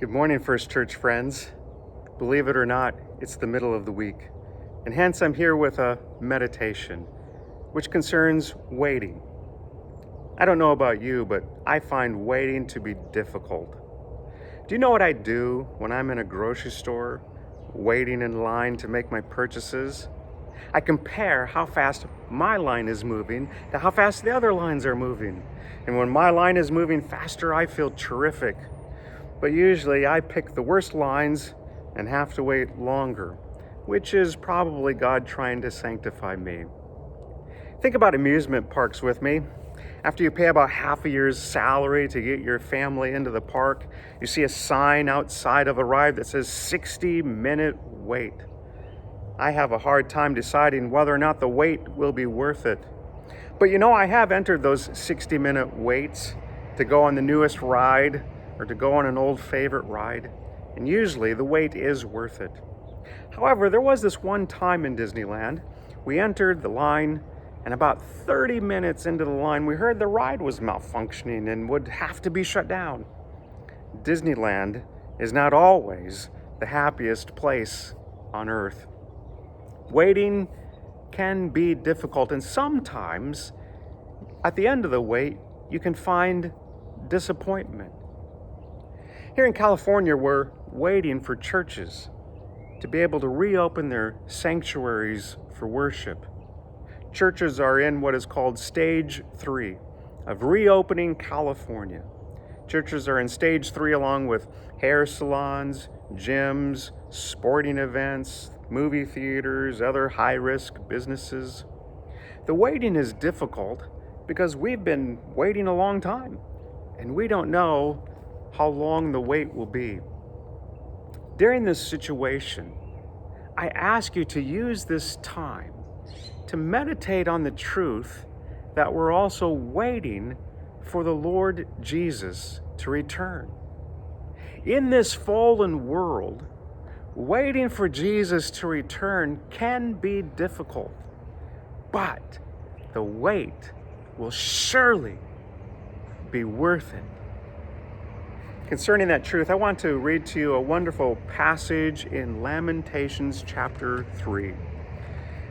Good morning, First Church friends. Believe it or not, it's the middle of the week, and hence I'm here with a meditation, which concerns waiting. I don't know about you, but I find waiting to be difficult. Do you know what I do when I'm in a grocery store, waiting in line to make my purchases? I compare how fast my line is moving to how fast the other lines are moving. And when my line is moving faster, I feel terrific. But usually I pick the worst lines and have to wait longer, which is probably God trying to sanctify me. Think about amusement parks with me. After you pay about half a year's salary to get your family into the park, you see a sign outside of a ride that says 60-minute wait. I have a hard time deciding whether or not the wait will be worth it. But you know, I have entered those 60-minute waits to go on the newest ride or to go on an old favorite ride, and usually the wait is worth it. However, there was this one time in Disneyland, we entered the line, and about 30 minutes into the line, we heard the ride was malfunctioning and would have to be shut down. Disneyland is not always the happiest place on earth. Waiting can be difficult, and sometimes at the end of the wait, you can find disappointment. Here in California, we're waiting for churches to be able to reopen their sanctuaries for worship. Churches are in what is called stage 3 of reopening California. Churches are in stage 3 along with hair salons, gyms, sporting events, movie theaters, other high-risk businesses. The waiting is difficult because we've been waiting a long time, and we don't know how long the wait will be. During this situation, I ask you to use this time to meditate on the truth that we're also waiting for the Lord Jesus to return. In this fallen world, waiting for Jesus to return can be difficult, but the wait will surely be worth it. Concerning that truth, I want to read to you a wonderful passage in Lamentations chapter 3.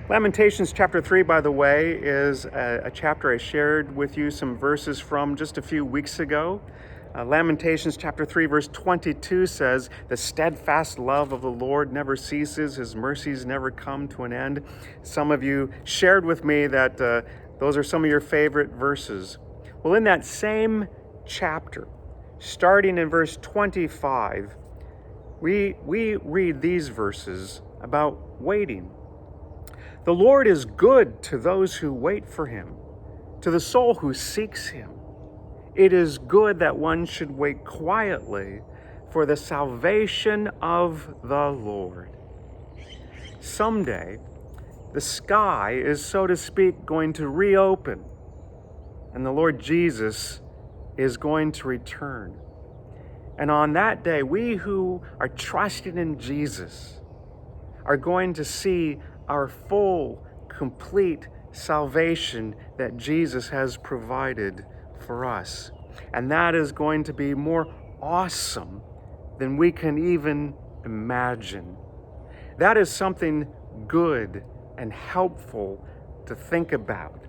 Lamentations chapter 3, by the way, is a chapter I shared with you some verses from just a few weeks ago. Lamentations chapter 3, verse 22 says, "The steadfast love of the Lord never ceases, his mercies never come to an end." Some of you shared with me that those are some of your favorite verses. Well, in that same chapter, starting in verse 25, we read these verses about waiting. "The Lord is good to those who wait for him, to the soul who seeks him. It is good that one should wait quietly for the salvation of the Lord." Someday, the sky is, so to speak, going to reopen, and the Lord Jesus is going to return. And on that day, we who are trusting in Jesus are going to see our full, complete salvation that Jesus has provided for us. And that is going to be more awesome than we can even imagine. That is something good and helpful to think about.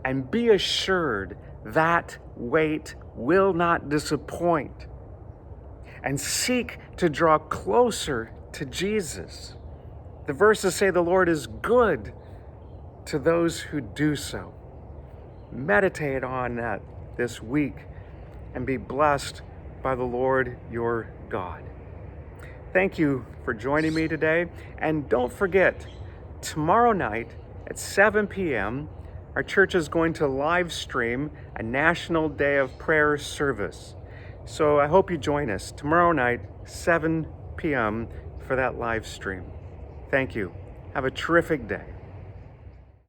And be assured that wait will not disappoint. And seek to draw closer to Jesus. The verses say the Lord is good to those who do so. Meditate on that this week and be blessed by the Lord your God. Thank you for joining me today. And don't forget, tomorrow night at 7 p.m., our church is going to live stream a National Day of Prayer service. So I hope you join us tomorrow night, 7 p.m., for that live stream. Thank you. Have a terrific day.